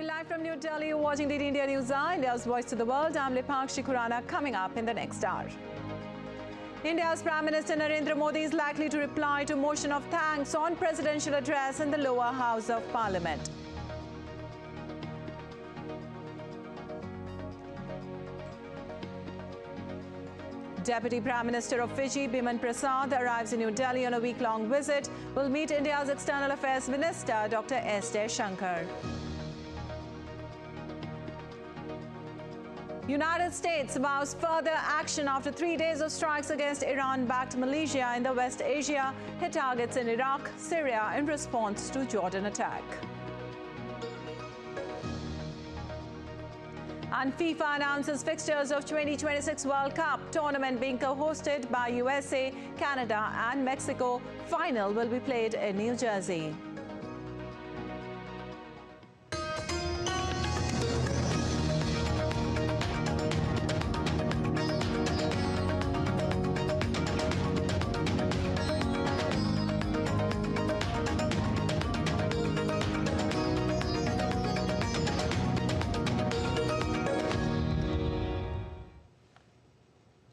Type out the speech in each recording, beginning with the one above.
Live from New Delhi, you're watching the India News Hour, India's voice to the world. I'm Lipakshi Khurana, coming up in the next hour. India's Prime Minister Narendra Modi is likely to reply to motion of thanks on presidential address in the lower house of parliament. Deputy Prime Minister of Fiji, Prasar, arrives in New Delhi on a week-long visit. Will meet India's External Affairs Minister, Dr. S. Shankar. United States vows further action after 3 days of strikes against Iran-backed Malaysia in the West Asia, hit targets in Iraq, Syria in response to Jordan attack. And FIFA announces fixtures of 2026 World Cup tournament being co-hosted by USA, Canada and Mexico. Final will be played in New Jersey.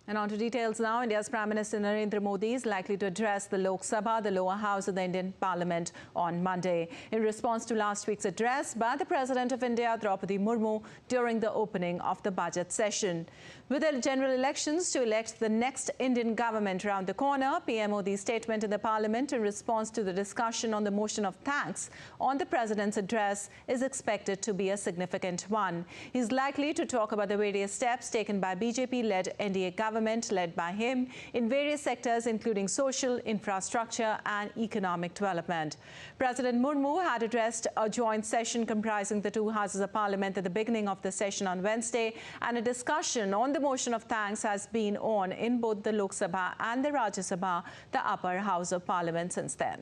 And on to details now. India's Prime Minister Narendra Modi is likely to address the Lok Sabha, the lower house of the Indian Parliament, on Monday. In response to last week's address by the President of India, Draupadi Murmu, during the opening of the budget session. With the general elections to elect the next Indian government around the corner, PM Modi's statement in the Parliament in response to the discussion on the motion of thanks on the President's address is expected to be a significant one. He's likely to talk about the various steps taken by BJP-led NDA government led by him in various sectors including social, infrastructure and economic development. President Murmu had addressed a joint session comprising the two houses of parliament at the beginning of the session on Wednesday, and a discussion on the motion of thanks has been on in both the Lok Sabha and the Rajya Sabha, the upper house of parliament, since then.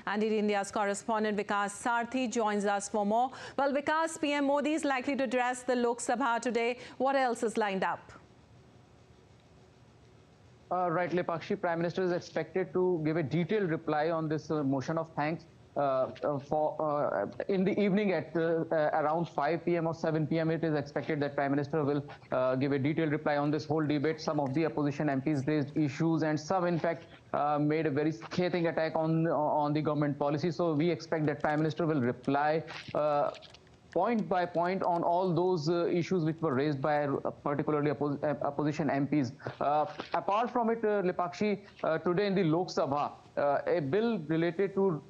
And India's correspondent Vikas Sarthi joins us for more. Well, Vikas, PM Modi is likely to address the Lok Sabha today. What else is lined up? Right, Lipakshi, Prime Minister is expected to give a detailed reply on this motion of thanks in the evening at around 5 p.m. or 7 p.m. It is expected that Prime Minister will give a detailed reply on this whole debate. Some of the opposition MPs raised issues, and some, in fact, made a very scathing attack on the government policy. So we expect that Prime Minister will reply point by point on all those issues which were raised by particularly opposition MPs. Apart from it, Lipakshi, today in the Lok Sabha, a bill related to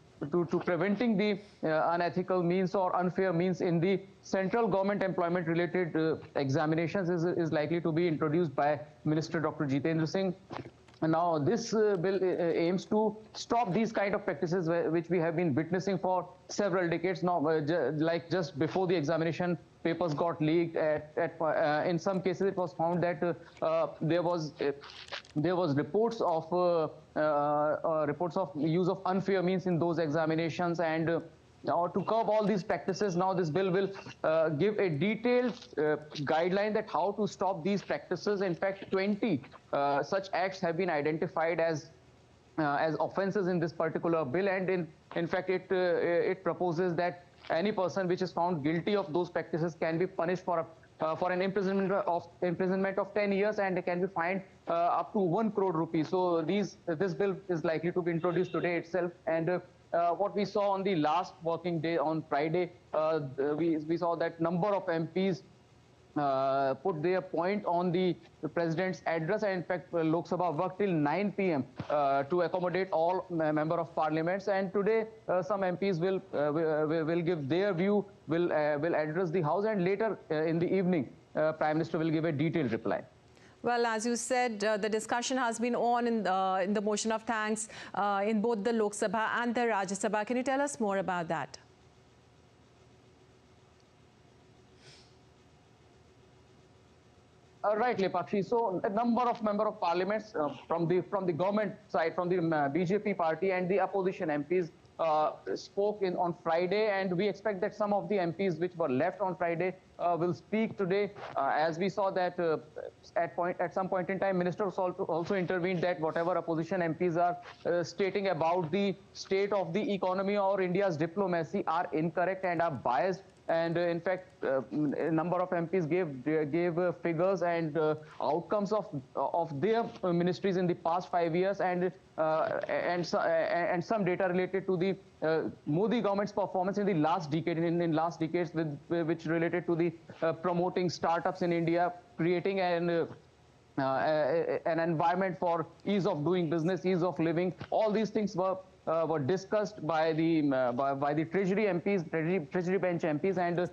preventing the unethical means or unfair means in the central government employment related examinations is likely to be introduced by Minister Dr. Jitendra Singh. Now, this bill aims to stop these kind of practices which we have been witnessing for several decades now. Like just before the examination, papers got leaked. In some cases, it was found that there was reports of use of unfair means in those examinations, and to curb all these practices, now this bill will give a detailed guideline that how to stop these practices. In fact, 20 such acts have been identified as offences in this particular bill, and in fact it proposes that any person which is found guilty of those practices can be punished for an imprisonment of 10 years, and can be fined up to 1 crore rupees. So this bill is likely to be introduced today itself, and what we saw on the last working day on Friday, we saw that number of MPs put their point on the President's address, and in fact Lok Sabha worked till 9 p.m. To accommodate all member of parliaments, and today some MPs will give their view, will address the House, and later in the evening Prime Minister will give a detailed reply. Well, as you said, the discussion has been on in the motion of thanks in both the Lok Sabha and the Rajya Sabha. Can you tell us more about that? Right, Lipakshi. So a number of member of parliaments from the government side, from the BJP party and the opposition MPs spoke on Friday, and we expect that some of the MPs which were left on Friday will speak today. As we saw that at some point in time, ministers also intervened that whatever opposition MPs are stating about the state of the economy or India's diplomacy are incorrect and are biased. And in fact, a number of MPs gave figures and outcomes of their ministries in the past 5 years, and some data related to the Modi government's performance in the last decade, in last decades, which related to the promoting startups in India, creating an environment for ease of doing business, ease of living. All these things were discussed by the Treasury MPs, Treasury bench MPs, and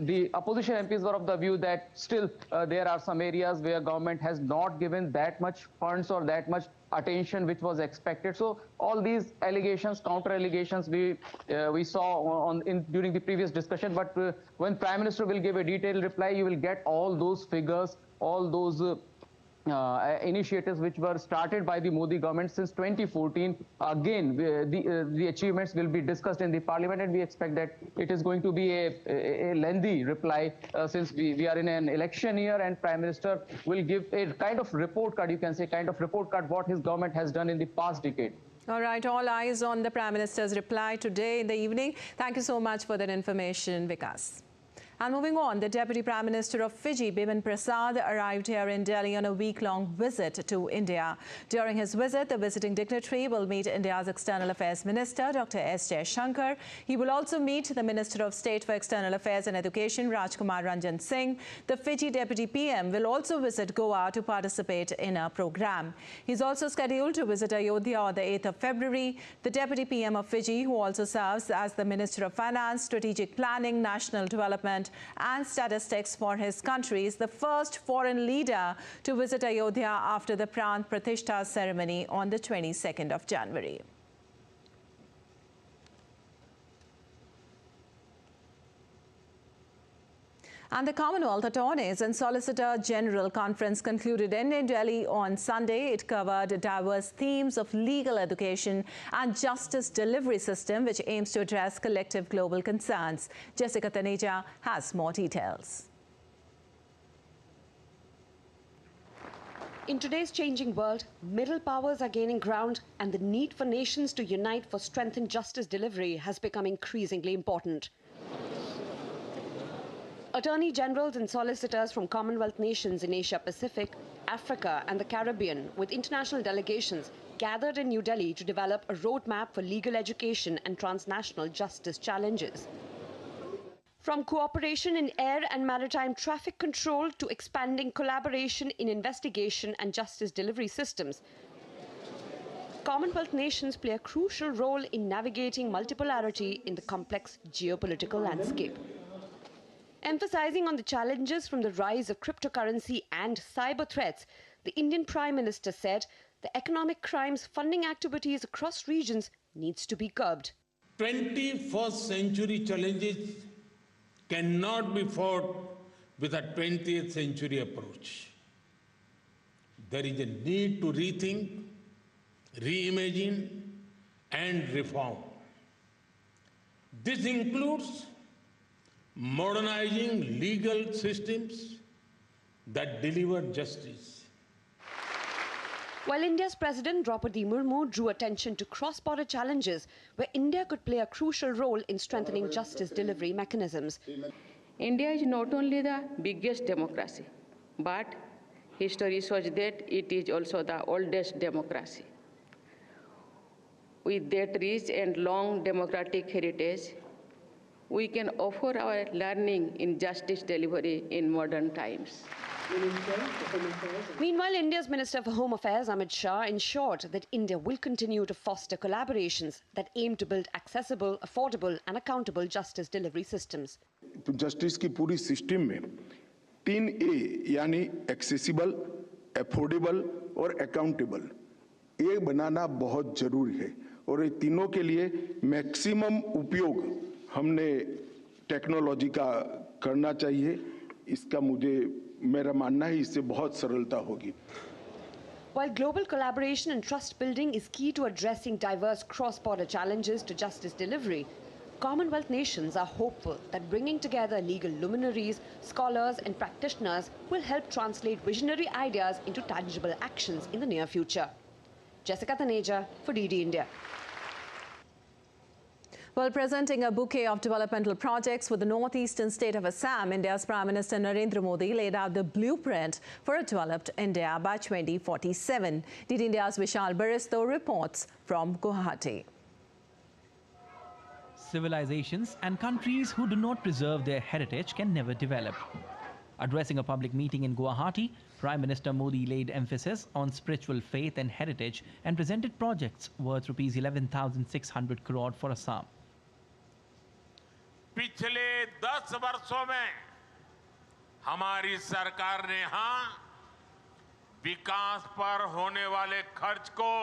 the opposition MPs were of the view that still there are some areas where government has not given that much funds or that much attention which was expected. So all these allegations, counter allegations, we saw during the previous discussion. But when Prime Minister will give a detailed reply, you will get all those figures, all those initiatives which were started by the Modi government since 2014. Again, the achievements will be discussed in the parliament, and we expect that it is going to be a lengthy reply since we are in an election year, and Prime Minister will give a kind of report card, you can say, kind of report card what his government has done in the past decade. All right, all eyes on the Prime Minister's reply today in the evening. Thank you so much for that information, Vikas. And moving on, the Deputy Prime Minister of Fiji, Prasad, arrived here in Delhi on a week-long visit to India. During his visit, the visiting dignitary will meet India's External Affairs Minister, Dr. S. Jaishankar. He will also meet the Minister of State for External Affairs and Education, Rajkumar Ranjan Singh. The Fiji Deputy PM will also visit Goa to participate in a program. He's also scheduled to visit Ayodhya on the 8th of February. The Deputy PM of Fiji, who also serves as the Minister of Finance, Strategic Planning, National Development and Statistics for his country, is the first foreign leader to visit Ayodhya after the Pran Pratishtha ceremony on the 22nd of January. And the Commonwealth Attorneys and Solicitor General Conference concluded in New Delhi on Sunday. It covered diverse themes of legal education and justice delivery system, which aims to address collective global concerns. Jessica Taneja has more details. In today's changing world, middle powers are gaining ground, and the need for nations to unite for strengthened justice delivery has become increasingly important. Attorney generals and solicitors from Commonwealth nations in Asia Pacific, Africa and the Caribbean, with international delegations, gathered in New Delhi to develop a roadmap for legal education and transnational justice challenges. From cooperation in air and maritime traffic control to expanding collaboration in investigation and justice delivery systems, Commonwealth nations play a crucial role in navigating multipolarity in the complex geopolitical landscape. Emphasizing on the challenges from the rise of cryptocurrency and cyber threats, the Indian Prime Minister said the economic crimes funding activities across regions needs to be curbed. 21st century challenges cannot be fought with a 20th century approach. There is a need to rethink, reimagine, and reform. This includes modernizing legal systems that deliver justice. While India's President Draupadi Murmu drew attention to cross-border challenges where India could play a crucial role in strengthening justice delivery mechanisms. India is not only the biggest democracy, but history shows that it is also the oldest democracy. With that rich and long democratic heritage, we can offer our learning in justice delivery in modern times. Meanwhile, India's Minister for Home Affairs, Amit Shah, ensured that India will continue to foster collaborations that aim to build accessible, affordable and accountable justice delivery systems. Justice की पूरी system में 3A यानी accessible, affordable और accountable ये बनाना बहुत जरूरी है और ये तीनों के लिए मैक्सिमम उपयोग हमने टेक्नोलॉजी का करना चाहिए. इसका मेरा मानना है इससे बहुत सरलता होगी. While global collaboration and trust building is key to addressing diverse cross-border challenges to justice delivery, Commonwealth nations are hopeful that bringing together legal luminaries, scholars and practitioners will help translate visionary ideas into tangible actions in the near future. Jessica Taneja for DD India. While presenting a bouquet of developmental projects for the northeastern state of Assam, India's Prime Minister Narendra Modi laid out the blueprint for a developed India by 2047. DD India's Vishal Baristo reports from Guwahati. Civilizations and countries who do not preserve their heritage can never develop. Addressing a public meeting in Guwahati, Prime Minister Modi laid emphasis on spiritual faith and heritage and presented projects worth Rs 11,600 crore for Assam. पिछले 10 वर्षों में हमारी सरकार ने यहाँ विकास पर होने वाले खर्च को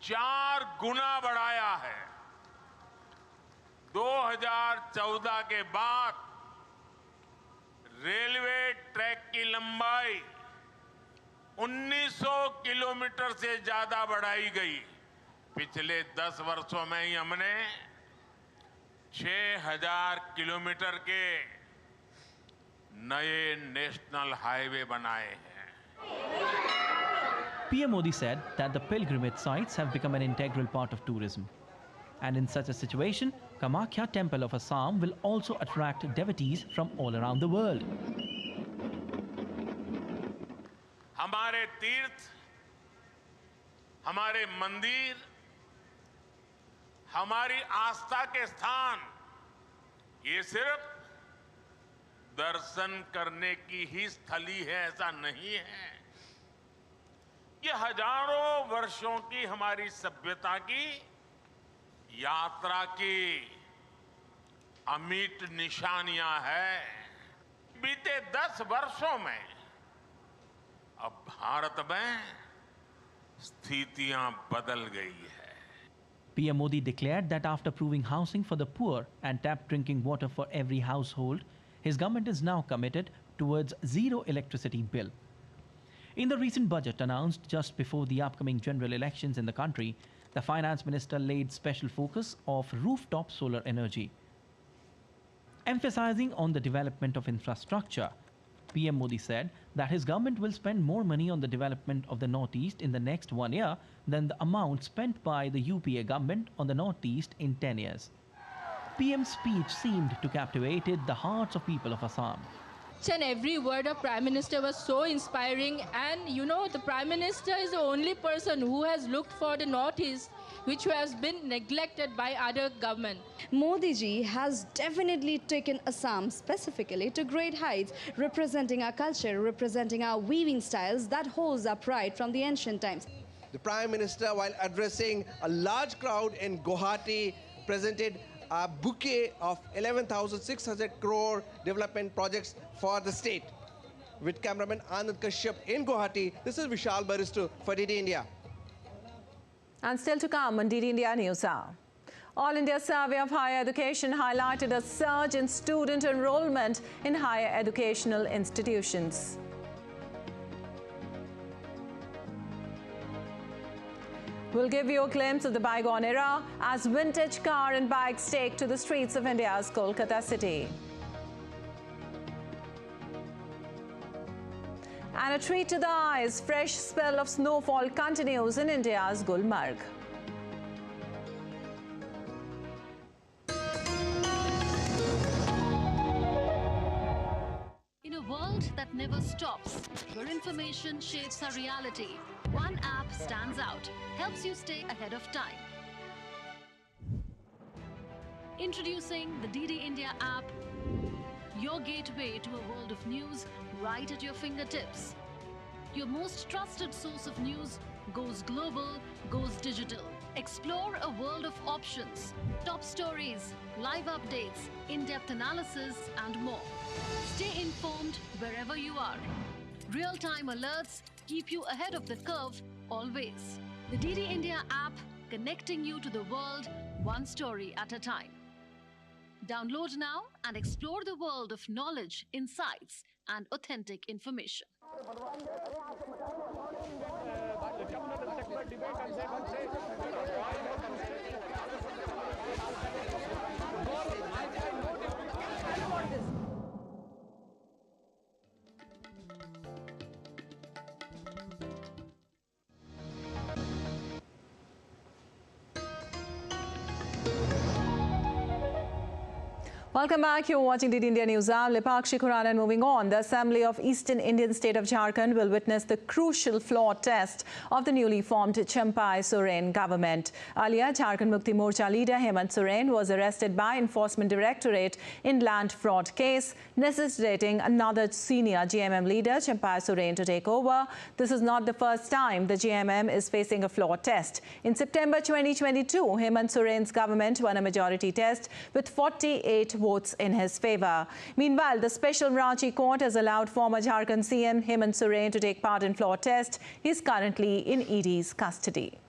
4 गुना बढ़ाया है। 2014 के बाद रेलवे ट्रैक की लंबाई 1900 किलोमीटर से ज्यादा बढ़ाई गई। पिछले 10 वर्षों में ही हमने 6000 किलोमीटर के नए नेशनल हाईवे बनाए हैं। PM Modi said that the pilgrimage sites have become an integral part of tourism. And in such a situation, Kamakhya Temple of Assam will also attract devotees from all around the world. हमारे तीर्थ, हमारे मंदिर, हमारी आस्था के स्थान, ये सिर्फ दर्शन करने की ही स्थली है ऐसा नहीं है। ये हजारों वर्षों की हमारी सभ्यता की यात्रा की अमिट निशानियां हैं। बीते 10 वर्षों में अब भारत में स्थितियां बदल गई है। PM Modi declared that after proving housing for the poor and tap drinking water for every household, his government is now committed towards zero electricity bill. In the recent budget announced just before the upcoming general elections in the country, the finance minister laid special focus of rooftop solar energy. Emphasizing on the development of infrastructure, PM Modi said that his government will spend more money on the development of the Northeast in the next 1 year than the amount spent by the UPA government on the Northeast in 10 years. PM's speech seemed to captivate the hearts of people of Assam. Each and every word of Prime Minister was so inspiring, and you know, the Prime Minister is the only person who has looked for the Northeast, which has been neglected by other government. Modi ji has definitely taken Assam specifically to great heights, representing our culture, representing our weaving styles that holds our pride from the ancient times. The Prime Minister, while addressing a large crowd in Guwahati, presented a bouquet of 11,600 crore development projects for the state. With cameraman Anand Kashyap in Guwahati, this is Vishal Baristo for DD India. And still to come on DD India News Hour. All India Survey of Higher Education highlighted a surge in student enrollment in higher educational institutions. We'll give you a glimpse of the bygone era as vintage car and bikes take to the streets of India's Kolkata city. And a treat to the eyes, fresh spell of snowfall continues in India's Gulmarg. In a world that never stops, where information shapes our reality, one app stands out, helps you stay ahead of time. Introducing the DD India app, your gateway to a world of news right at your fingertips. Your most trusted source of news goes global, goes digital. Explore a world of options, top stories, live updates, in-depth analysis, and more. Stay informed wherever you are. Real-time alerts keep you ahead of the curve always. The DD India app, connecting you to the world, one story at a time. Download now and explore the world of knowledge, insights, and authentic information. Welcome back. You're watching DD India News. I'm Lipakshi Khurana. Moving on, the Assembly of Eastern Indian State of Jharkhand will witness the crucial floor test of the newly formed Champai Soren government. Earlier, Jharkhand Mukti Morcha leader Hemant Soren was arrested by Enforcement Directorate in land fraud case, necessitating another senior GMM leader, Champai Soren, to take over. This is not the first time the GMM is facing a floor test. In September 2022, Hemant Soren's government won a majority test with 48 votes in his favor. Meanwhile, the special Ranchi court has allowed former Jharkhand CM Hemant Soren to take part in floor test. He is currently in ED's custody.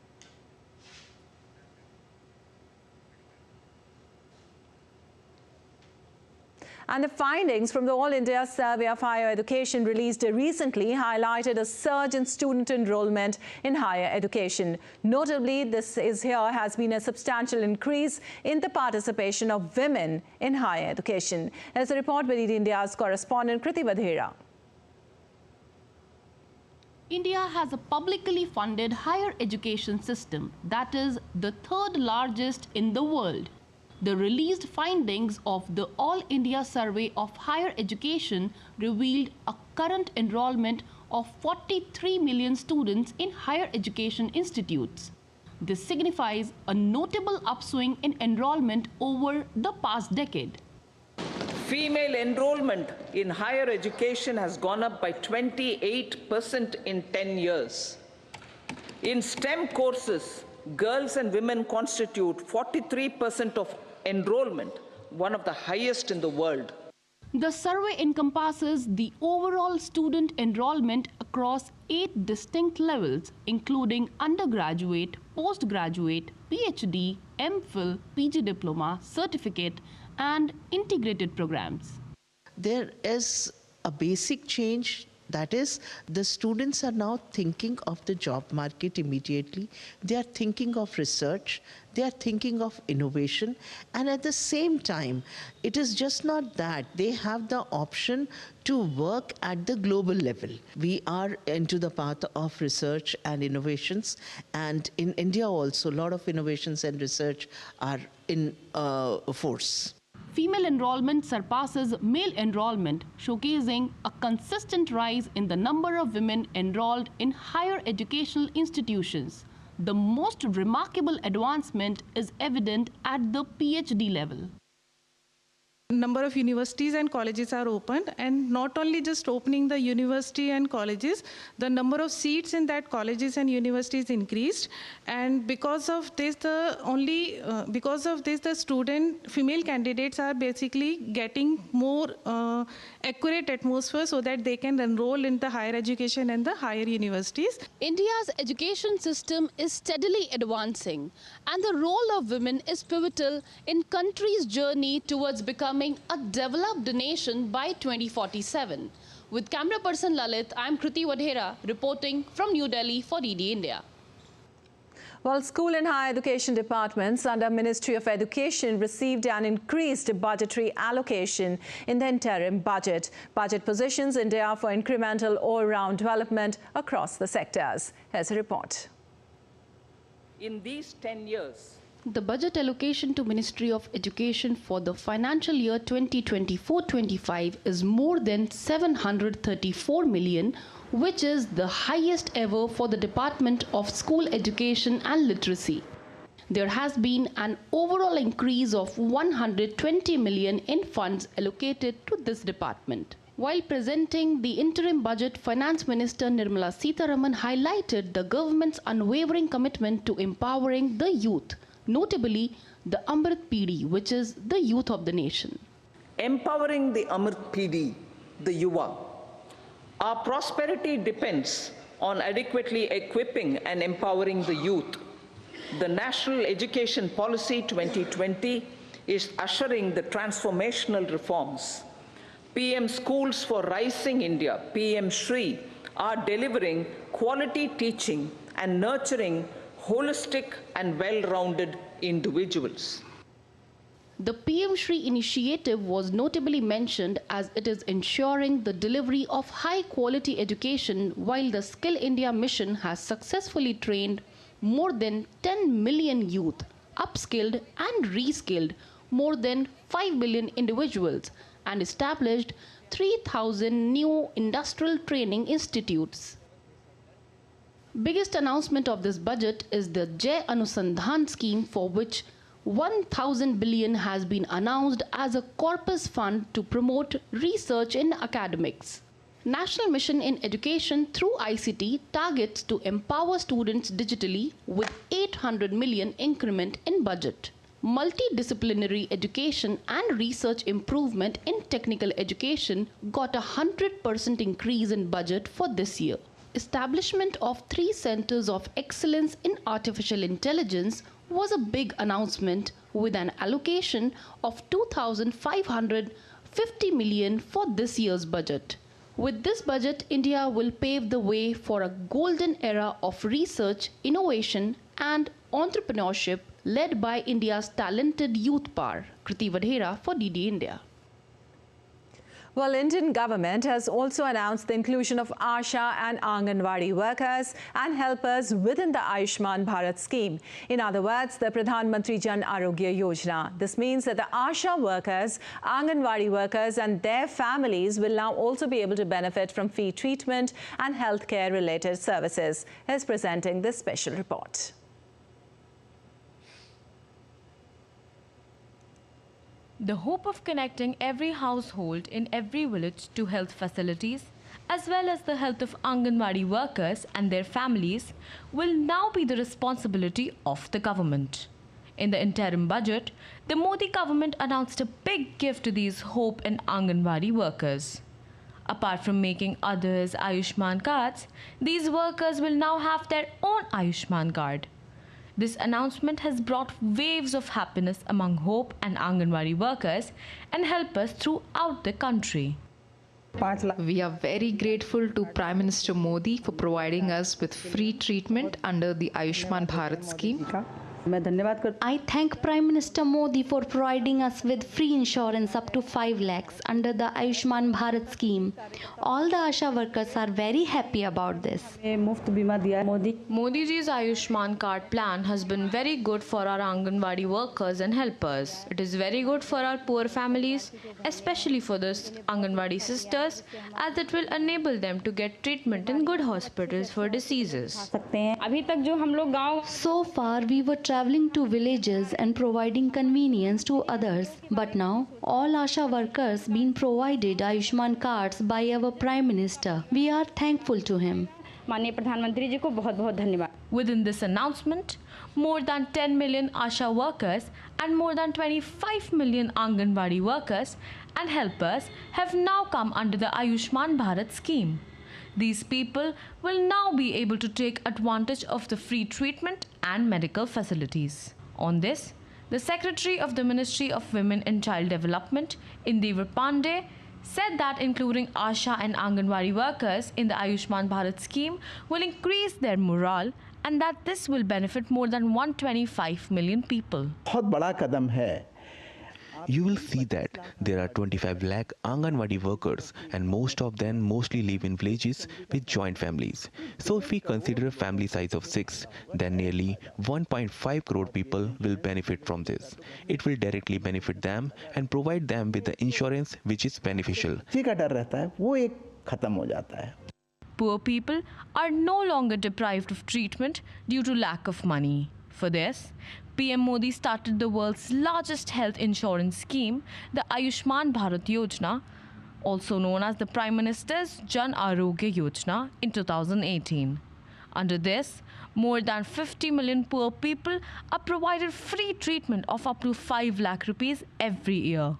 And the findings from the All India Survey of Higher Education released recently highlighted a surge in student enrollment in higher education. Notably, here has been a substantial increase in the participation of women in higher education. As a report by DD India's correspondent Kriti Vadhera. India has a publicly funded higher education system that is the third largest in the world. The released findings of the All India Survey of Higher Education revealed a current enrollment of 43 million students in higher education institutes. This signifies a notable upswing in enrollment over the past decade. Female enrollment in higher education has gone up by 28% in 10 years. In STEM courses, girls and women constitute 43% of enrollment, one of the highest in the world. The survey encompasses the overall student enrollment across 8 distinct levels, including undergraduate, postgraduate, PhD, MPhil, PG diploma, certificate, and integrated programs. There is a basic change. That is, the students are now thinking of the job market immediately. They are thinking of research. They are thinking of innovation. And at the same time, it is just not that. They have the option to work at the global level. We are into the path of research and innovations. And in India also, a lot of innovations and research are in force. Female enrollment surpasses male enrollment, showcasing a consistent rise in the number of women enrolled in higher educational institutions. The most remarkable advancement is evident at the PhD level. Number of universities and colleges are opened, and not only just opening the university and colleges, the number of seats in that colleges and universities increased, and because of this the student female candidates are basically getting more accurate atmosphere so that they can enroll in the higher education and the higher universities. India's education system is steadily advancing, and the role of women is pivotal in country's journey towards becoming a developed nation by 2047. With camera person Lalit, I'm Kriti Vadhera reporting from New Delhi for DD India. Well, school and higher education departments under Ministry of Education received an increased budgetary allocation in the interim budget. Budget positions India for incremental all-round development across the sectors. Here's a report. In these 10 years, the budget allocation to Ministry of Education for the financial year 2024-25 is more than 734 million, which is the highest ever for the Department of School Education and Literacy. There has been an overall increase of 120 million in funds allocated to this department. While presenting the interim budget, Finance Minister Nirmala Sitharaman highlighted the government's unwavering commitment to empowering the youth, notably the Amrit PD, which is the youth of the nation. Empowering the Amrit PD, the Yuva. Our prosperity depends on adequately equipping and empowering the youth. The National Education Policy 2020 is ushering the transformational reforms. PM Schools for Rising India, PM Shri, are delivering quality teaching and nurturing holistic and well-rounded individuals. The PM Shri initiative was notably mentioned as it is ensuring the delivery of high-quality education, while the Skill India mission has successfully trained more than 10 million youth, upskilled and reskilled more than 5 million individuals, and established 3,000 new industrial training institutes. Biggest announcement of this budget is the Jai Anusandhan scheme, for which 1,000 billion has been announced as a corpus fund to promote research in academics. National Mission in Education through ICT targets to empower students digitally with 800 million increment in budget. Multidisciplinary education and research improvement in technical education got a 100% increase in budget for this year. Establishment of 3 centers of excellence in artificial intelligence was a big announcement with an allocation of 2,550 million for this year's budget. With this budget, India will pave the way for a golden era of research, innovation and entrepreneurship led by India's talented youth power. Kriti Vadhera for DD India. Well, Indian government has also announced the inclusion of ASHA and Anganwadi workers and helpers within the Ayushman Bharat scheme. In other words, the Pradhan Mantri Jan Arogya Yojana. This means that the ASHA workers, Anganwadi workers and their families will now also be able to benefit from free treatment and healthcare related services. Here's presenting this special report. The hope of connecting every household in every village to health facilities, as well as the health of Anganwadi workers and their families, will now be the responsibility of the government. In the interim budget, the Modi government announced a big gift to these Hope and Anganwadi workers. Apart from making others Ayushman cards, these workers will now have their own Ayushman card. This announcement has brought waves of happiness among Hope and Anganwadi workers and helpers throughout the country. We are very grateful to Prime Minister Modi for providing us with free treatment under the Ayushman Bharat scheme. I thank Prime Minister Modi for providing us with free insurance up to 5 lakhs under the Ayushman Bharat scheme. All the ASHA workers are very happy about this. Modi ji's Ayushman card plan has been very good for our Anganwadi workers and helpers. It is very good for our poor families, especially for the Anganwadi sisters, as it will enable them to get treatment in good hospitals for diseases. So far, we were traveling to villages and providing convenience to others. But now, all ASHA workers being provided Ayushman cards by our Prime Minister. We are thankful to him. Within this announcement, more than 10 million ASHA workers and more than 25 million Anganwadi workers and helpers have now come under the Ayushman Bharat scheme. These people will now be able to take advantage of the free treatment and medical facilities. On this, the Secretary of the Ministry of Women and Child Development, Indivar Pandey, said that including ASHA and Anganwadi workers in the Ayushman Bharat scheme will increase their morale and that this will benefit more than 125 million people. You will see that there are 25 lakh Anganwadi workers and most of them mostly live in villages with joint families. So if we consider a family size of 6, then nearly 1.5 crore people will benefit from this. It will directly benefit them and provide them with the insurance which is beneficial. Poor people are no longer deprived of treatment due to lack of money. For this, PM Modi started the world's largest health insurance scheme, the Ayushman Bharat Yojana, also known as the Prime Minister's Jan Arogya Yojana, in 2018. Under this, more than 50 million poor people are provided free treatment of up to 5 lakh rupees every year.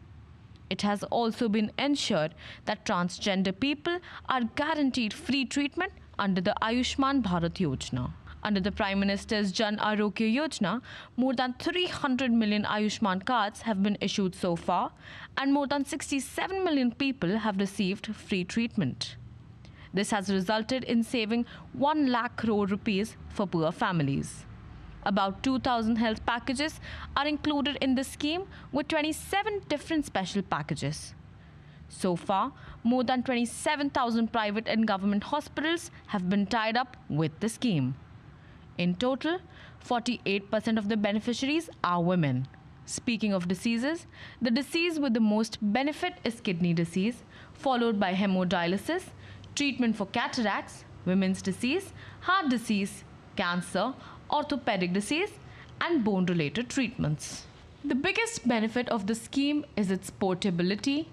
It has also been ensured that transgender people are guaranteed free treatment under the Ayushman Bharat Yojana. Under the Prime Minister's Jan Arogya Yojana, more than 300 million Ayushman cards have been issued so far, and more than 67 million people have received free treatment. This has resulted in saving 1 lakh crore rupees for poor families. About 2,000 health packages are included in the scheme, with 27 different special packages. So far, more than 27,000 private and government hospitals have been tied up with the scheme. In total, 48% of the beneficiaries are women. Speaking of diseases, the disease with the most benefit is kidney disease, followed by hemodialysis, treatment for cataracts, women's disease, heart disease, cancer, orthopedic disease, and bone-related treatments. The biggest benefit of the scheme is its portability,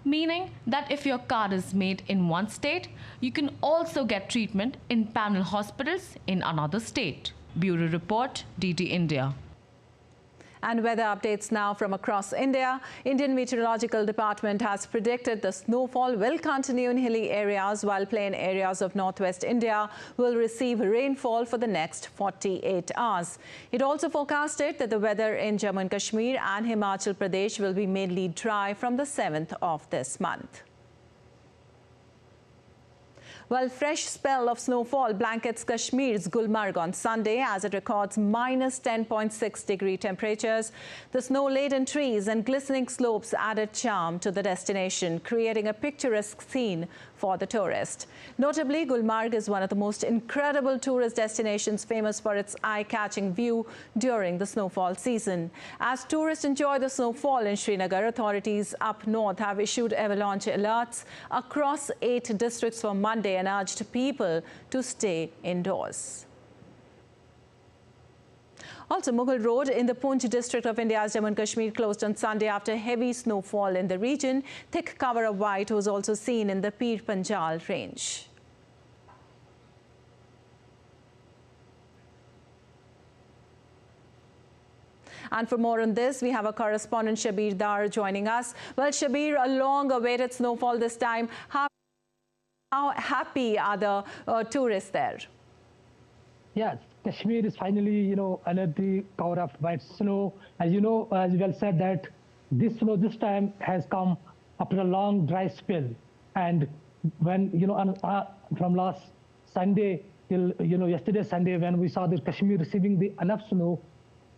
meaning that if your card is made in one state, you can also get treatment in panel hospitals in another state. Bureau Report, DD India. And weather updates now from across India. Indian Meteorological Department has predicted the snowfall will continue in hilly areas, while plain areas of northwest India will receive rainfall for the next 48 hours. It also forecasted that the weather in Jammu and Kashmir and Himachal Pradesh will be mainly dry from the 7th of this month. Well, fresh spell of snowfall blankets Kashmir's Gulmarg on Sunday as it records minus 10.6 degree temperatures. The snow-laden trees and glistening slopes added charm to the destination, creating a picturesque scene for the tourist. Notably, Gulmarg is one of the most incredible tourist destinations, famous for its eye-catching view during the snowfall season. As tourists enjoy the snowfall in Srinagar, authorities up north have issued avalanche alerts across 8 districts for Monday and urged people to stay indoors. Also, Mughal Road in the Poonch district of India's Jammu and Kashmir closed on Sunday after heavy snowfall in the region. Thick cover of white was also seen in the Pir Panjal range. And for more on this, we have our correspondent Shabir Dar joining us. Well, Shabir, a long-awaited snowfall this time. How happy are the tourists there? Yes, Kashmir is finally, under the cover of white snow. As you know, as well said, that this snow this time has come after a long dry spell. And when, from last Sunday till, yesterday Sunday, when we saw the Kashmir receiving the enough snow,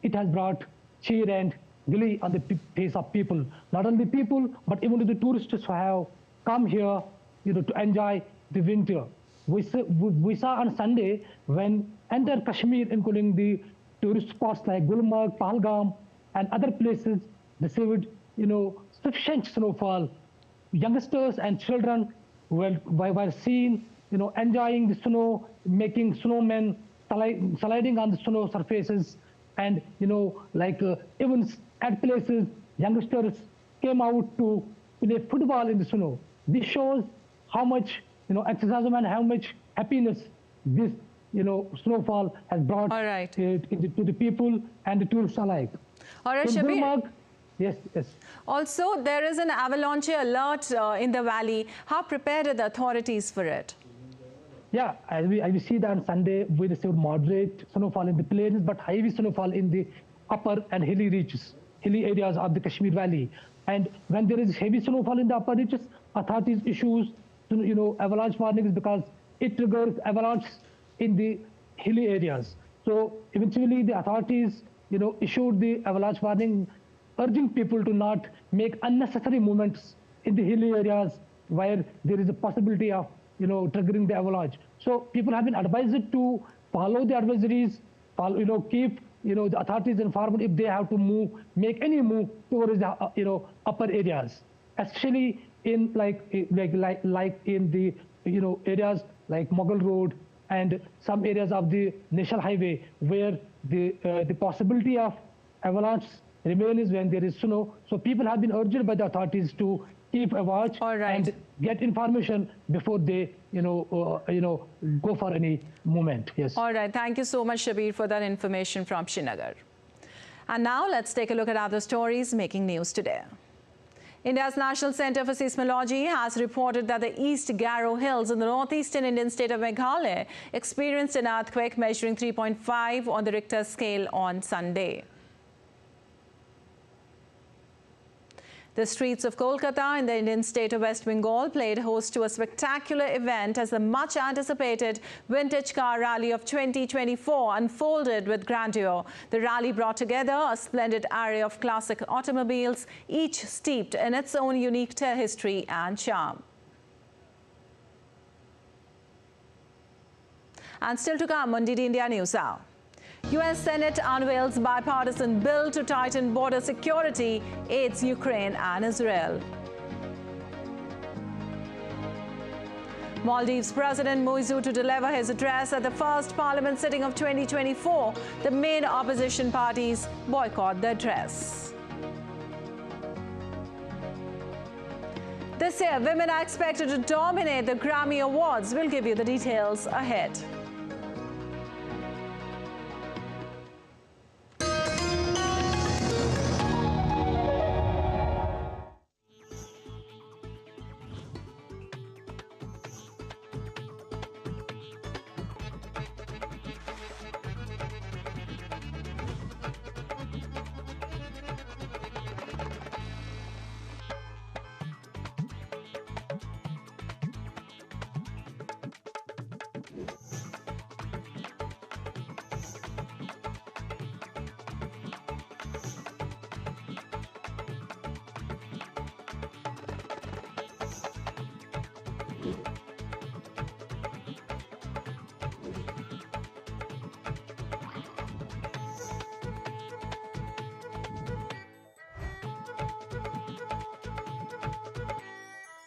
it has brought cheer and glee on the face of people. Not only people, but even to the tourists who have come here, to enjoy the winter. We saw on Sunday when entire Kashmir, including the tourist spots like Gulmarg, Pahalgam, and other places, received, sufficient snowfall. Youngsters and children were seen, enjoying the snow, making snowmen, sliding on the snow surfaces, and even at places, youngsters came out to play football in the snow. This shows how much enthusiasm and how much happiness this snowfall has brought to the people and the tourists alike. All right, Shabir. Yes. Also, there is an avalanche alert in the valley. How prepared are the authorities for it? Yeah, as we see that on Sunday, we received moderate snowfall in the plains, but heavy snowfall in the upper and hilly areas of the Kashmir Valley. And when there is heavy snowfall in the upper reaches, authorities issues avalanche warnings because it triggers avalanche in the hilly areas. So eventually the authorities issued the avalanche warning, urging people to not make unnecessary movements in the hilly areas where there is a possibility of triggering the avalanche. So people have been advised to follow the advisories, keep the authorities informed if they have to make any move towards the upper areas, especially in like in the areas like Mughal Road and some areas of the National Highway where the possibility of avalanche remains when there is snow. So people have been urged by the authorities to keep a watch and get information before they go for any movement. Yes. All right. Thank you so much, Shabir, for that information from Srinagar. And now let's take a look at other stories making news today. India's National Centre for Seismology has reported that the East Garo Hills in the northeastern Indian state of Meghalaya experienced an earthquake measuring 3.5 on the Richter scale on Sunday. The streets of Kolkata in the Indian state of West Bengal played host to a spectacular event as the much-anticipated vintage car rally of 2024 unfolded with grandeur. The rally brought together a splendid array of classic automobiles, each steeped in its own unique history and charm. And still to come on DD India News Hour. US Senate unveils bipartisan bill to tighten border security, aids Ukraine and Israel. Maldives President Muizu to deliver his address at the first parliament sitting of 2024. The main opposition parties boycott the address. This year, women are expected to dominate the Grammy Awards. We'll give you the details ahead.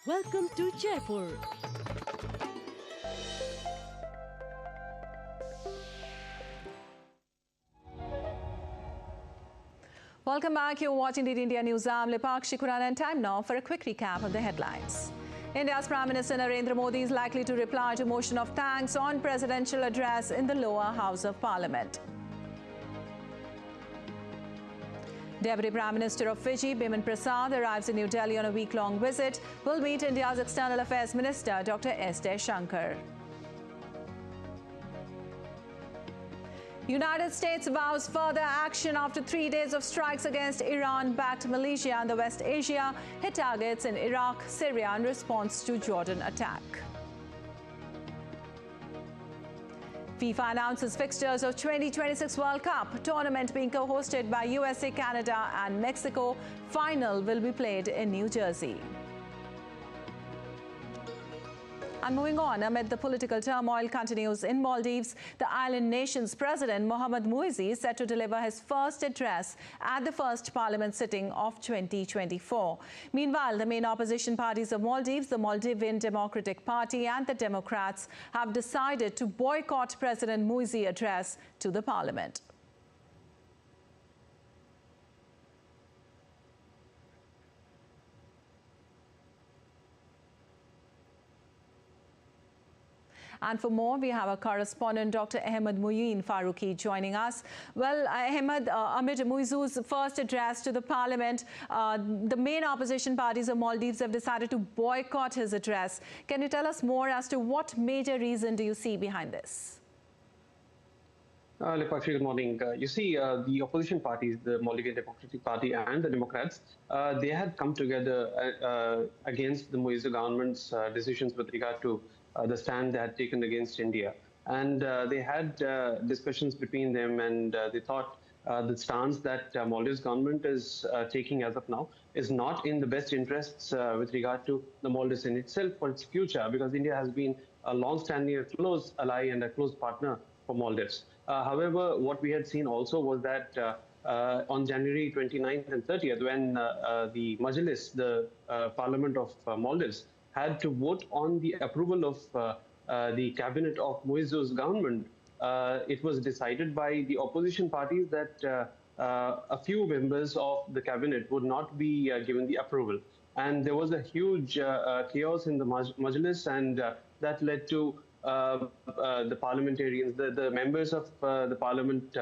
Welcome to Jaipur. Welcome back. You're watching DD India News. I'm Lipakshi Kuran, and time now for a quick recap of the headlines. India's Prime Minister Narendra Modi is likely to reply to motion of thanks on presidential address in the lower house of parliament. Deputy Prime Minister of Fiji, Prasar, arrives in New Delhi on a week-long visit. Will meet India's External Affairs Minister, Dr. S. Shankar. United States vows further action after 3 days of strikes against Iran-backed Malaysia and the West Asia hit targets in Iraq, Syria in response to Jordan attack. FIFA announces fixtures of 2026 World Cup, tournament being co-hosted by USA, Canada and Mexico. Final will be played in New Jersey. And moving on, amid the political turmoil continues in Maldives, the island nation's president, Mohamed Muizi, is set to deliver his first address at the first parliament sitting of 2024. Meanwhile, the main opposition parties of Maldives, the Maldivian Democratic Party and the Democrats, have decided to boycott President Muizi's address to the parliament. And for more, we have our correspondent, Dr. Ahmed Muyin Faruqi, joining us. Well, Ahmed, amid Muizu's first address to the parliament, the main opposition parties of Maldives have decided to boycott his address. Can you tell us more as to what major reason do you see behind this? Lepakshi, good morning. You see, the opposition parties, the Maldivian Democratic Party and the Democrats, they had come together against the Muizu government's decisions with regard to the stand they had taken against India. And they had discussions between them, and they thought the stance that Maldives government is taking as of now is not in the best interests with regard to the Maldives in itself for its future, because India has been a long-standing, close ally and a close partner for Maldives. However, what we had seen also was that on January 29th and 30th, when the Majlis, the Parliament of Maldives, had to vote on the approval of the cabinet of Muizu's government, it was decided by the opposition parties that a few members of the cabinet would not be given the approval. And there was a huge chaos in the Majlis, and that led to the parliamentarians, the members of the parliament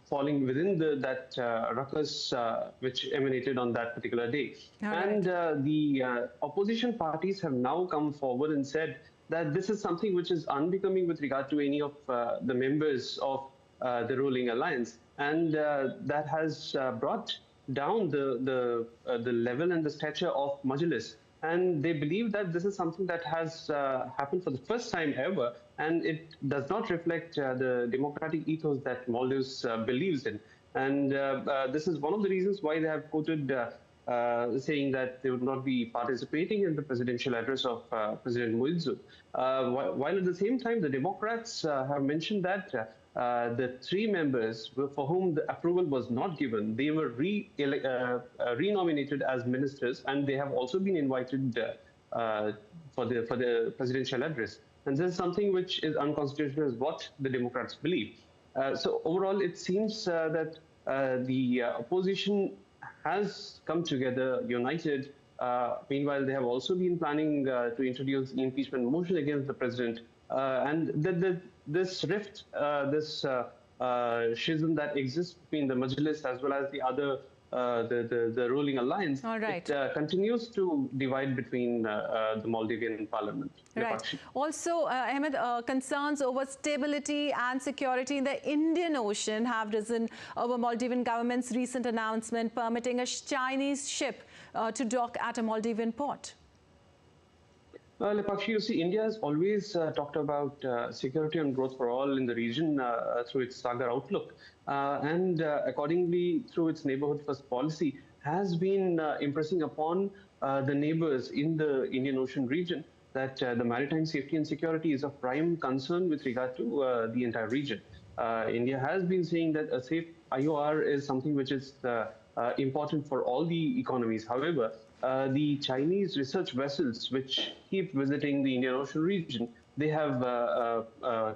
falling within that ruckus which emanated on that particular day. And the opposition parties have now come forward and said that this is something which is unbecoming with regard to any of the members of the ruling alliance. And that has brought down the level and the stature of Majlis. And they believe that this is something that has happened for the first time ever, and it does not reflect the democratic ethos that Maldives believes in. And this is one of the reasons why they have quoted saying that they would not be participating in the presidential address of President Muizzu. While at the same time, the Democrats have mentioned that the three members for whom the approval was not given, they were renominated as ministers, and they have also been invited for the presidential address. And this is something which is unconstitutional, is what the Democrats believe. So overall, it seems that the opposition has come together, united. Meanwhile, they have also been planning to introduce the impeachment motion against the president. And this rift, this schism that exists between the Majlis as well as the other, the ruling alliance, it continues to divide between the Maldivian parliament. Right. Also, Ahmed, concerns over stability and security in the Indian Ocean have risen over Maldivian government's recent announcement permitting a Chinese ship to dock at a Maldivian port. Lepakshi, you see, India has always talked about security and growth for all in the region through its Sagar outlook. And accordingly, through its neighborhood first policy, has been impressing upon the neighbors in the Indian Ocean region that the maritime safety and security is of prime concern with regard to the entire region. India has been saying that a safe IOR is something which is important for all the economies. However, the Chinese research vessels which keep visiting the Indian Ocean region, they have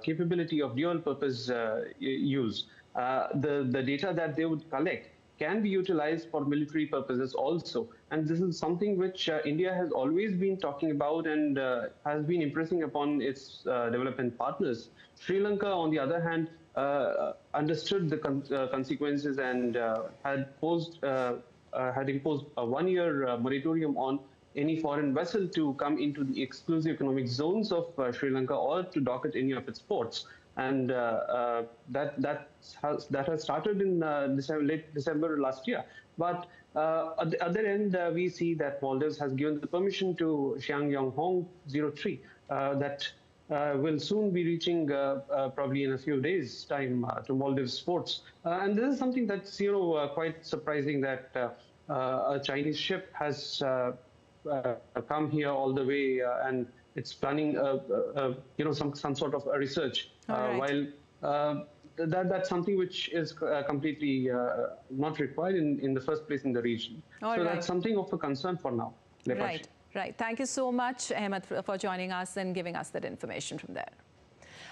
capability of dual purpose use. The data that they would collect can be utilized for military purposes also. And this is something which India has always been talking about and has been impressing upon its development partners. Sri Lanka, on the other hand, understood the consequences and had imposed a one-year moratorium on any foreign vessel to come into the exclusive economic zones of Sri Lanka or to dock at any of its ports. And that has started in late December last year. But at the other end, we see that Maldives has given the permission to Xiang Yong Hong 03 that will soon be reaching probably in a few days' time to Maldives ports. And this is something that's quite surprising that a Chinese ship has come here all the way and it's planning some sort of a research. While that's something which is completely not required in the first place in the region. That's something of a concern for now. Right. Thank you so much, Ahmed, for joining us and giving us that information from there.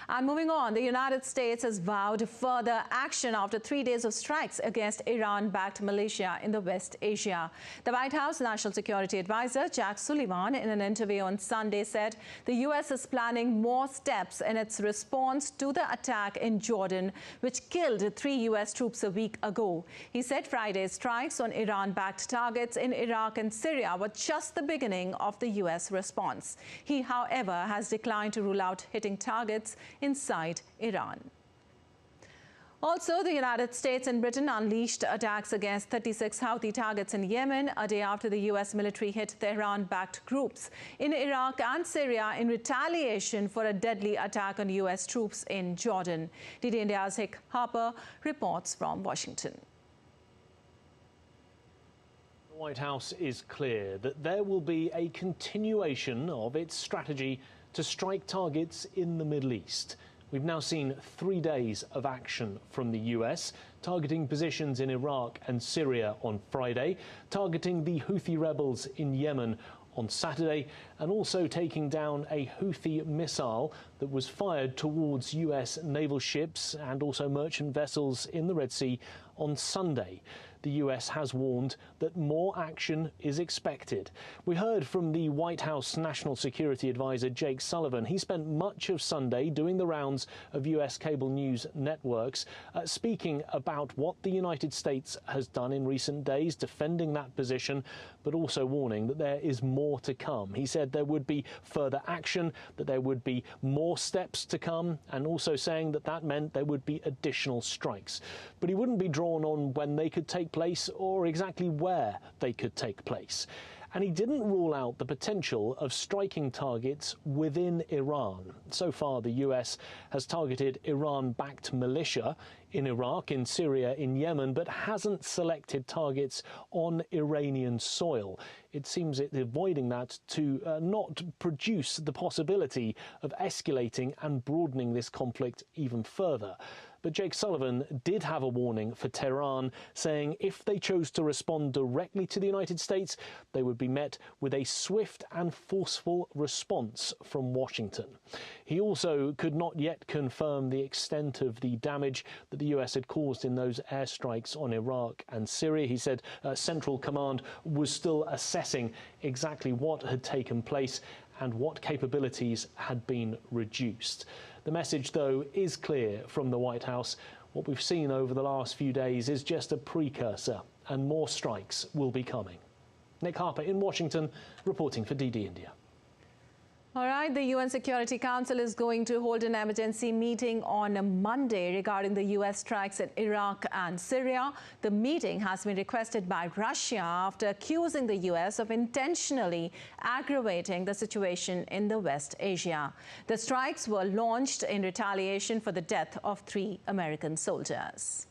And moving on, the United States has vowed further action after 3 days of strikes against Iran-backed militia in the West Asia. The White House National Security Advisor Jack Sullivan, in an interview on Sunday, said the U.S. is planning more steps in its response to the attack in Jordan, which killed 3 U.S. troops a week ago. He said Friday's strikes on Iran-backed targets in Iraq and Syria were just the beginning of the U.S. response. He, however, has declined to rule out hitting targets inside Iran. Also, the United States and Britain unleashed attacks against 36 Houthi targets in Yemen a day after the U.S. military hit Tehran-backed groups in Iraq and Syria in retaliation for a deadly attack on U.S. troops in Jordan. DD India's Hick Harper reports from Washington. The White House is clear that there will be a continuation of its strategy to strike targets in the Middle East. We've now seen 3 days of action from the US, targeting positions in Iraq and Syria on Friday, targeting the Houthi rebels in Yemen on Saturday, and also taking down a Houthi missile that was fired towards US naval ships and also merchant vessels in the Red Sea on Sunday. The US has warned that more action is expected. We heard from the White House National Security Advisor Jake Sullivan. He spent much of Sunday doing the rounds of US cable news networks, speaking about what the United States has done in recent days, defending that position, but also warning that there is more to come. He said there would be further action, that there would be more steps to come, and also saying that that meant there would be additional strikes. But he wouldn't be drawn drawn on when they could take place or exactly where they could take place. And he didn't rule out the potential of striking targets within Iran. So far, the US has targeted Iran-backed militia in Iraq, in Syria, in Yemen, but hasn't selected targets on Iranian soil. It seems it's avoiding that to not produce the possibility of escalating and broadening this conflict even further. But Jake Sullivan did have a warning for Tehran, saying if they chose to respond directly to the United States, they would be met with a swift and forceful response from Washington. He also could not yet confirm the extent of the damage that the US had caused in those airstrikes on Iraq and Syria. He said Central Command was still assessing exactly what had taken place and what capabilities had been reduced. The message, though, is clear from the White House. What we've seen over the last few days is just a precursor, and more strikes will be coming. Nick Harper in Washington, reporting for DD India. All right, the UN Security Council is going to hold an emergency meeting on Monday regarding the US strikes in Iraq and Syria. The meeting has been requested by Russia after accusing the US of intentionally aggravating the situation in the West Asia. The strikes were launched in retaliation for the death of 3 American soldiers.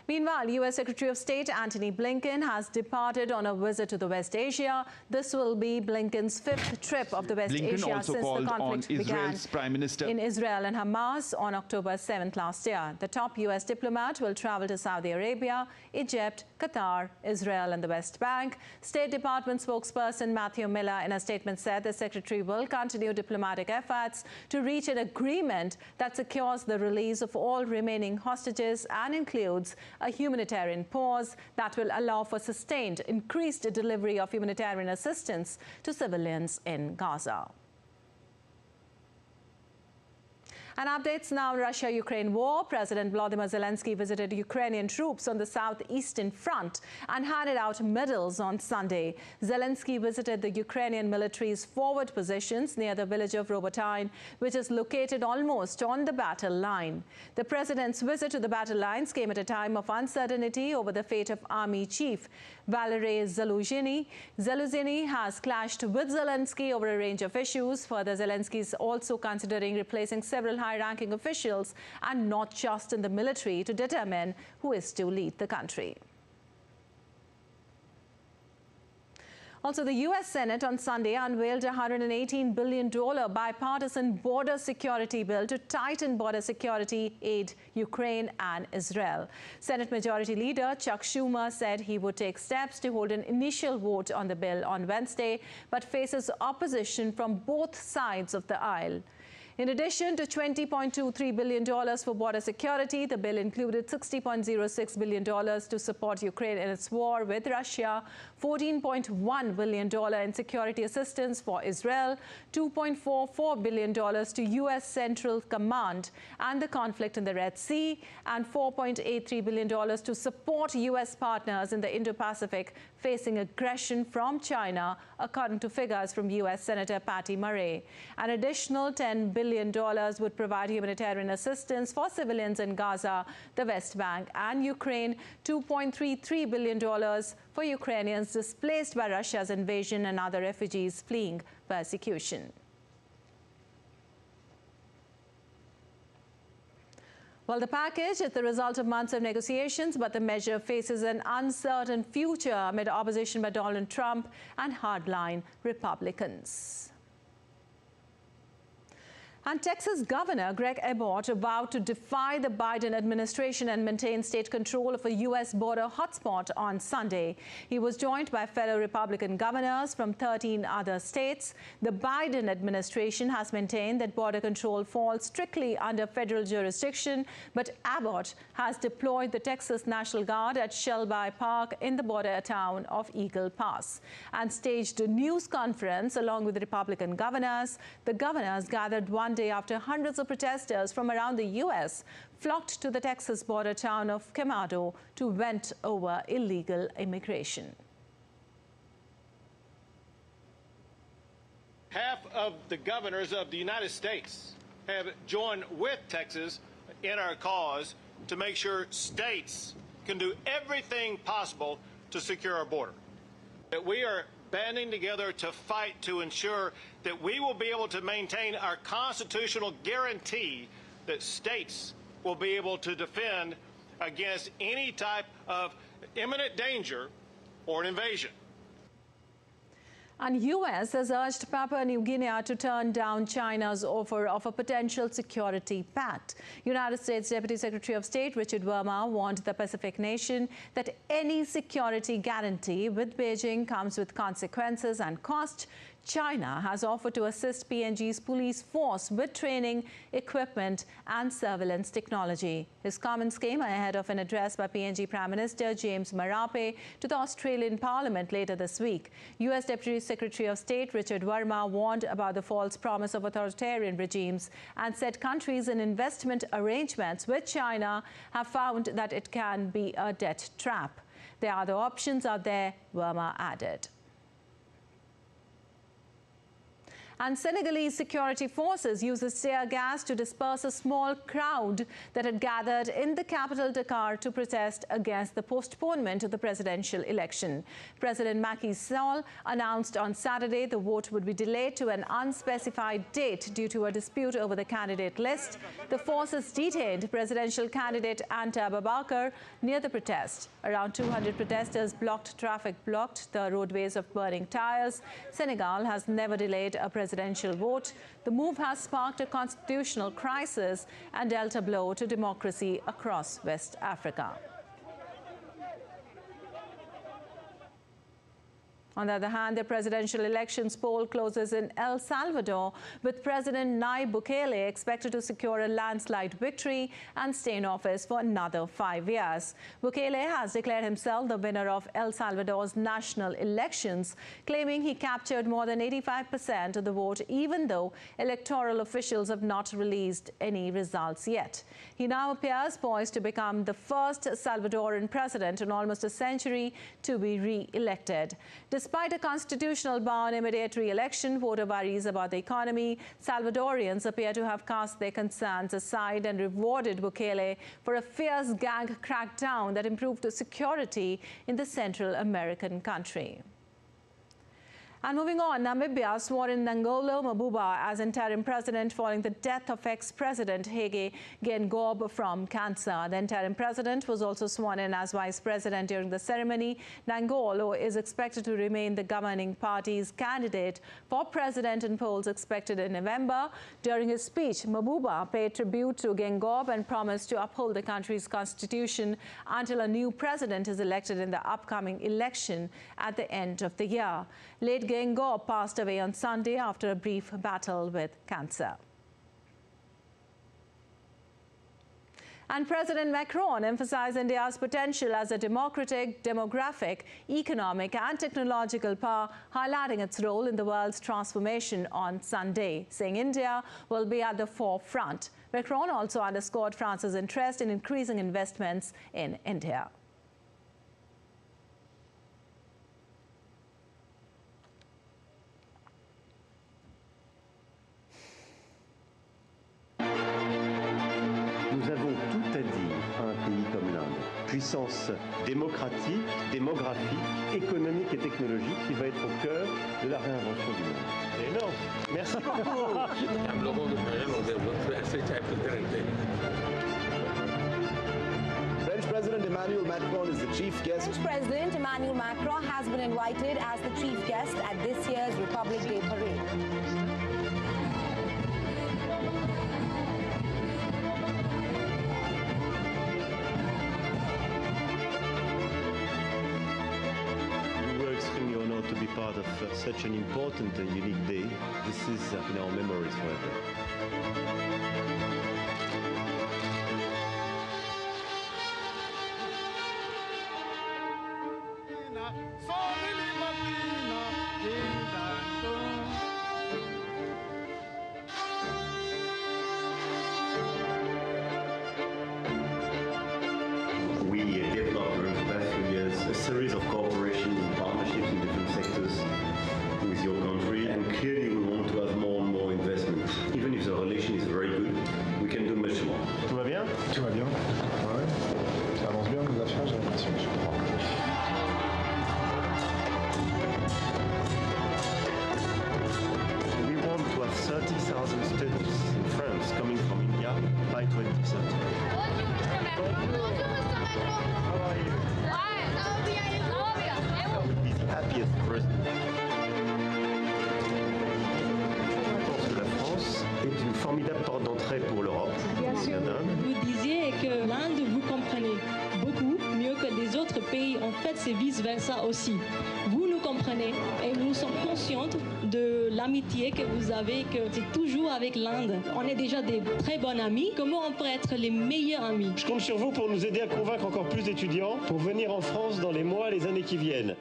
Meanwhile, U.S. Secretary of State Antony Blinken has departed on a visit to the West Asia. This will be Blinken's 5th trip of the West Asia since the conflict began Prime Minister in Israel and Hamas on October 7th last year. The top U.S. diplomat will travel to Saudi Arabia, Egypt, Qatar, Israel and the West Bank. State Department spokesperson Matthew Miller in a statement said the secretary will continue diplomatic efforts to reach an agreement that secures the release of all remaining hostages and includes a humanitarian pause that will allow for sustained increased delivery of humanitarian assistance to civilians in Gaza. And updates now, Russia-Ukraine war. President Volodymyr Zelensky visited Ukrainian troops on the southeastern front and handed out medals on Sunday. Zelensky visited the Ukrainian military's forward positions near the village of Robotyne, which is located almost on the battle line. The president's visit to the battle lines came at a time of uncertainty over the fate of Army Chief Valery Zaluzhny. Zaluzhny has clashed with Zelensky over a range of issues. Further, Zelensky is also considering replacing several high-ranking officials and not just in the military to determine who is to lead the country. Also, the U.S. Senate on Sunday unveiled a $118 billion bipartisan border security bill to tighten border security aid Ukraine and Israel. Senate Majority Leader Chuck Schumer said he would take steps to hold an initial vote on the bill on Wednesday, but faces opposition from both sides of the aisle. In addition to $20.23 billion for border security, the bill included $60.06 billion to support Ukraine in its war with Russia, $14.1 billion in security assistance for Israel, $2.44 billion to U.S. Central Command and the conflict in the Red Sea, and $4.83 billion to support U.S. partners in the Indo-Pacific facing aggression from China, according to figures from U.S. Senator Patty Murray. An additional $10 billion would provide humanitarian assistance for civilians in Gaza, the West Bank and Ukraine, $2.33 billion for Ukrainians displaced by Russia's invasion and other refugees fleeing persecution. Well, the package is the result of months of negotiations, but the measure faces an uncertain future amid opposition by Donald Trump and hardline Republicans. And Texas Governor Greg Abbott vowed to defy the Biden administration and maintain state control of a U.S. border hotspot on Sunday. He was joined by fellow Republican governors from 13 other states. The Biden administration has maintained that border control falls strictly under federal jurisdiction, but Abbott has deployed the Texas National Guard at Shelby Park in the border town of Eagle Pass and staged a news conference along with the Republican governors. The governors gathered one day after hundreds of protesters from around the U.S. flocked to the Texas border town of Quemado to vent over illegal immigration. Half of the governors of the United States have joined with Texas in our cause to make sure states can do everything possible to secure our border. That we are banding together to fight to ensure that we will be able to maintain our constitutional guarantee that states will be able to defend against any type of imminent danger or an invasion. And US has urged Papua New Guinea to turn down China's offer of a potential security pact. United States Deputy Secretary of State Richard Verma warned the Pacific nation that any security guarantee with Beijing comes with consequences and cost. China has offered to assist PNG's police force with training, equipment and surveillance technology. His comments came ahead of an address by PNG Prime Minister James Marape to the Australian Parliament later this week. US Deputy Secretary of State Richard Verma warned about the false promise of authoritarian regimes and said countries in investment arrangements with China have found that it can be a debt trap. There are other options out there, Verma added. And Senegalese security forces used tear gas to disperse a small crowd that had gathered in the capital Dakar to protest against the postponement of the presidential election. President Macky Sall announced on Saturday the vote would be delayed to an unspecified date due to a dispute over the candidate list. The forces detained presidential candidate Anta Babakar near the protest. Around 200 protesters blocked the roadways of burning tires. Senegal has never delayed a presidential vote. The move has sparked a constitutional crisis and dealt a blow to democracy across West Africa. On the other hand, the presidential elections poll closes in El Salvador, with President Nayib Bukele expected to secure a landslide victory and stay in office for another 5 years. Bukele has declared himself the winner of El Salvador's national elections, claiming he captured more than 85% of the vote, even though electoral officials have not released any results yet. He now appears poised to become the first Salvadoran president in almost a century to be re-elected. Despite a constitutional bar on immediate re-election, voter worries about the economy. Salvadorians appear to have cast their concerns aside and rewarded Bukele for a fierce gang crackdown that improved security in the Central American country. And moving on, Namibia swore in Nangolo Mabuba as interim president following the death of ex-president Hage Geingob from cancer. The interim president was also sworn in as vice president during the ceremony. Nangolo is expected to remain the governing party's candidate for president in polls expected in November. During his speech, Mabuba paid tribute to Geingob and promised to uphold the country's constitution until a new president is elected in the upcoming election at the end of the year. Late Geingob passed away on Sunday after a brief battle with cancer. And President Macron emphasized India's potential as a democratic, demographic, economic and technological power, highlighting its role in the world's transformation on Sunday, saying India will be at the forefront. Macron also underscored France's interest in increasing investments in India. Nous avons tout à dire à un pays comme l'Inde. Puissance démocratique, démographique, économique et technologique qui va être au cœur de la réinvention du monde. Énorme. Merci beaucoup. French President Emmanuel Macron is the chief guest. French President Emmanuel Macron has been invited as the chief guest at this year's Republic Day parade. To be part of such an important and unique day. This is in our memories forever. We developed over the past few years a series of cooperations and partnerships in different sectors with your country, and clearly we want to have more and more investment. Even if the relation is very good, we can do much more. Tout va bien? by 2030. He's the happiest president. Je pense que la France est une formidable porte d'entrée pour l'Europe. Vous disiez que l'Inde vous comprenez beaucoup mieux que les autres pays. En fait, c'est vice-versa aussi. Vous nous comprenez et nous sommes conscientes de l'amitié que vous avez, que c'est toujours avec l'Inde. On est déjà des très bons amis. Comment on peut être les meilleurs amis? Je compte sur vous pour nous aider à convaincre encore plus d'étudiants pour venir en France dans les mois, les années qui viennent.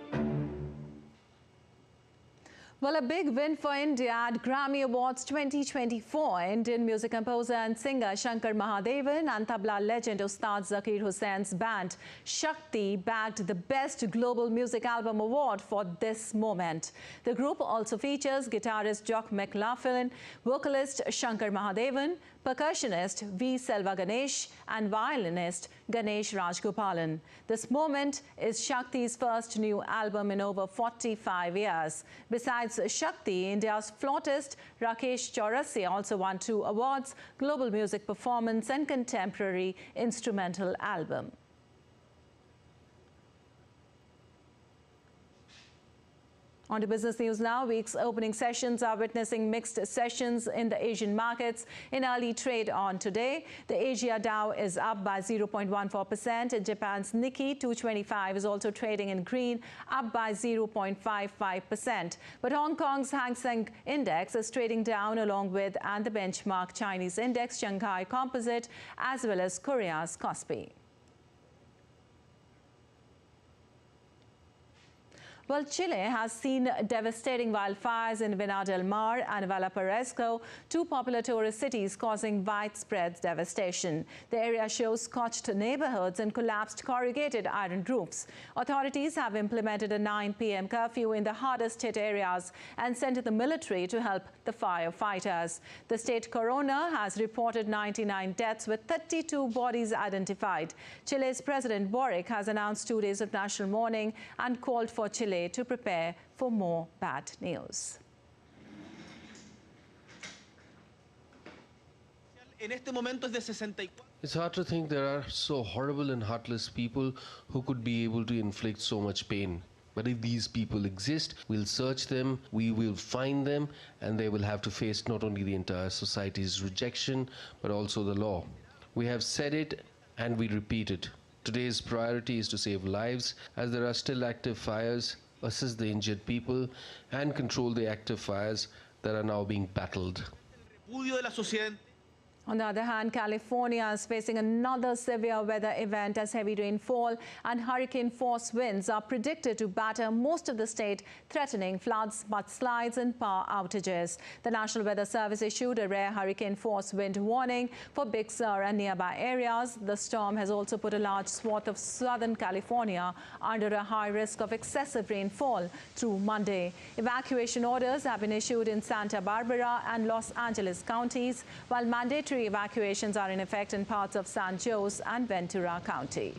Well, a big win for India at Grammy Awards 2024. Indian music composer and singer Shankar Mahadevan and tabla legend Ustad Zakir Hussein's band Shakti bagged the Best Global Music Album Award for this moment. The group also features guitarist Jock McLaughlin, vocalist Shankar Mahadevan, percussionist V. Selva Ganesh and violinist Ganesh Rajgopalan. This moment is Shakti's first new album in over 45 years. Besides Shakti, India's flautist Rakesh Chaurasia also won 2 awards, Global Music Performance and Contemporary Instrumental Album. On to business news now. Week's opening sessions are witnessing mixed sessions in the Asian markets in early trade on today. The Asia Dow is up by 0.14%. And Japan's Nikkei 225 is also trading in green, up by 0.55%. But Hong Kong's Hang Seng Index is trading down along with and the benchmark Chinese index Shanghai Composite as well as Korea's Kospi. Well, Chile has seen devastating wildfires in Vina del Mar and Valparaiso, 2 popular tourist cities, causing widespread devastation. The area shows scorched neighborhoods and collapsed corrugated iron roofs. Authorities have implemented a 9 p.m. curfew in the hardest hit areas and sent the military to help the firefighters. The state coroner has reported 99 deaths with 32 bodies identified. Chile's President Boric has announced 2 days of national mourning and called for Chile to prepare for more bad news. It's hard to think there are so horrible and heartless people who could be able to inflict so much pain. But if these people exist, we'll search them, we will find them, and they will have to face not only the entire society's rejection, but also the law. We have said it and we repeat it. Today's priority is to save lives, as there are still active fires, assist the injured people, and control the active fires that are now being battled. On the other hand, California is facing another severe weather event as heavy rainfall and hurricane-force winds are predicted to batter most of the state, threatening floods, mudslides and power outages. The National Weather Service issued a rare hurricane-force wind warning for Big Sur and nearby areas. The storm has also put a large swath of Southern California under a high risk of excessive rainfall through Monday. Evacuation orders have been issued in Santa Barbara and Los Angeles counties, while mandatory evacuations are in effect in parts of San Jose and Ventura County.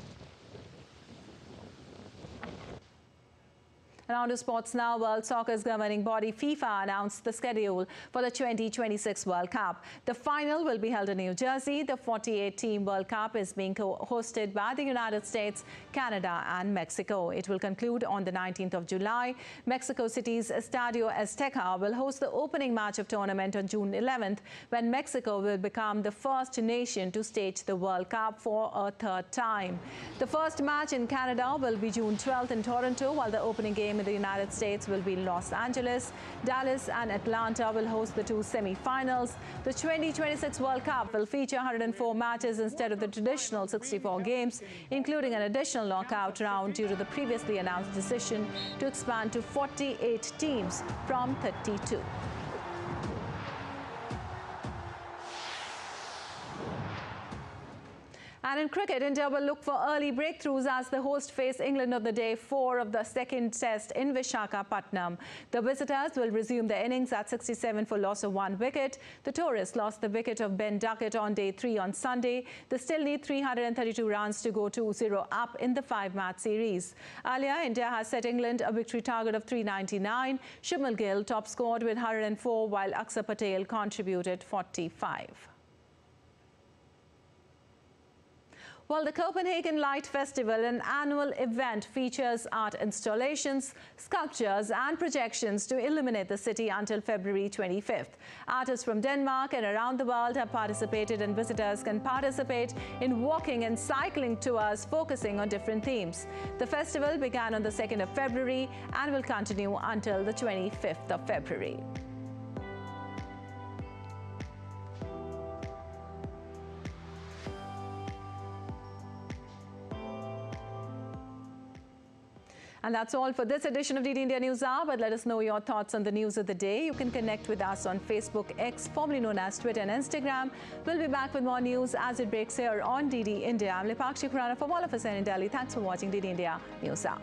And on to sports now. World Soccer's governing body FIFA announced the schedule for the 2026 World Cup. The final will be held in New Jersey. The 48-team World Cup is being hosted by the United States, Canada and Mexico. It will conclude on the 19th of July. Mexico City's Estadio Azteca will host the opening match of tournament on June 11th, when Mexico will become the first nation to stage the World Cup for a 3rd time. The first match in Canada will be June 12th in Toronto, while the opening game in the United States will be in Los Angeles. Dallas and Atlanta will host the 2 semi-finals. The 2026 World Cup will feature 104 matches instead of the traditional 64 games, including an additional knockout round due to the previously announced decision to expand to 48 teams from 32. And in cricket, India will look for early breakthroughs as the hosts face England on the day 4 of the second test in Visakhapatnam. The visitors will resume their innings at 67 for loss of 1 wicket. The tourists lost the wicket of Ben Duckett on day 3 on Sunday. They still need 332 runs to go 2-0 up in the 5-match series. Earlier, India has set England a victory target of 399. Shubman Gill top scored with 104, while Akshar Patel contributed 45. Well, the Copenhagen Light Festival, an annual event, features art installations, sculptures and projections to illuminate the city until February 25th. Artists from Denmark and around the world have participated, and visitors can participate in walking and cycling tours focusing on different themes. The festival began on the 2nd of February and will continue until the 25th of February. And that's all for this edition of DD India News Hour. But let us know your thoughts on the news of the day. You can connect with us on Facebook, X, formerly known as Twitter, and Instagram. We'll be back with more news as it breaks here on DD India. I'm Lipakshi Khurana. From all of us here in Delhi, thanks for watching DD India News Hour.